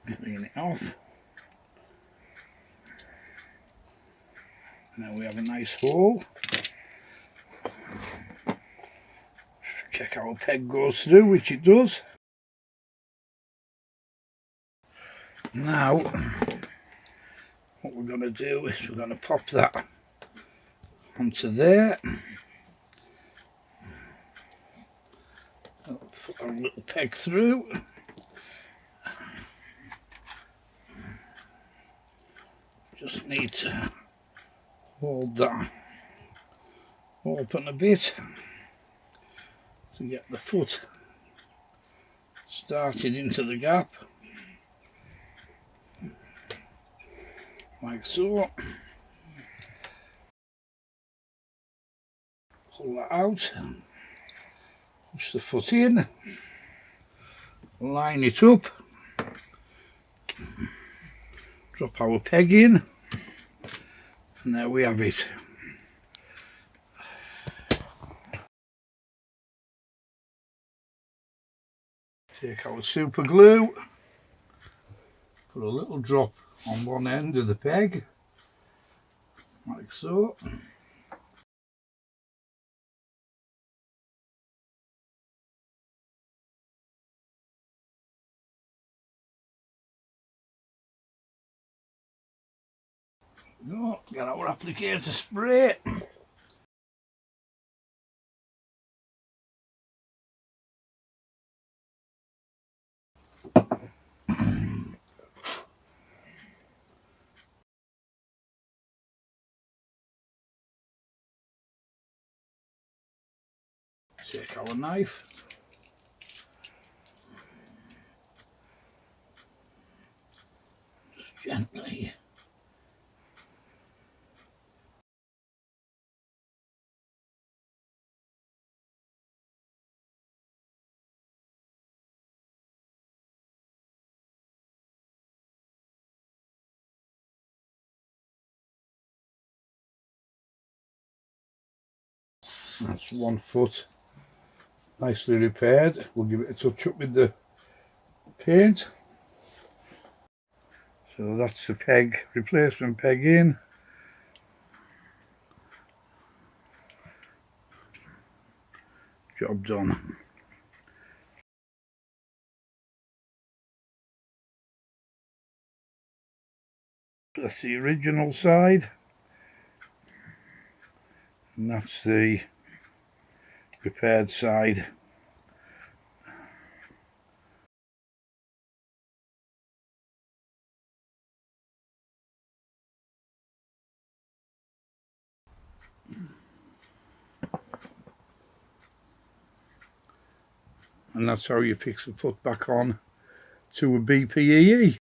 Clean it off. Now we have a nice hole. Check how a peg goes through, which it does. Now, what we're going to do is we're going to pop that onto there. Put our little peg through. Just need to hold that open a bit to get the foot started into the gap, like so. Pull that out, push the foot in, line it up, drop our peg in, and there we have it. Take our super glue, put a little drop on one end of the peg, like so. No, get our applicator spray. Take our knife. Just gently. That's one foot nicely repaired. We'll give it a touch up with the paint. So that's the peg, replacement peg in. Job done. That's the original side, and that's the repaired side. And that's how you fix the foot back on to a BPEE.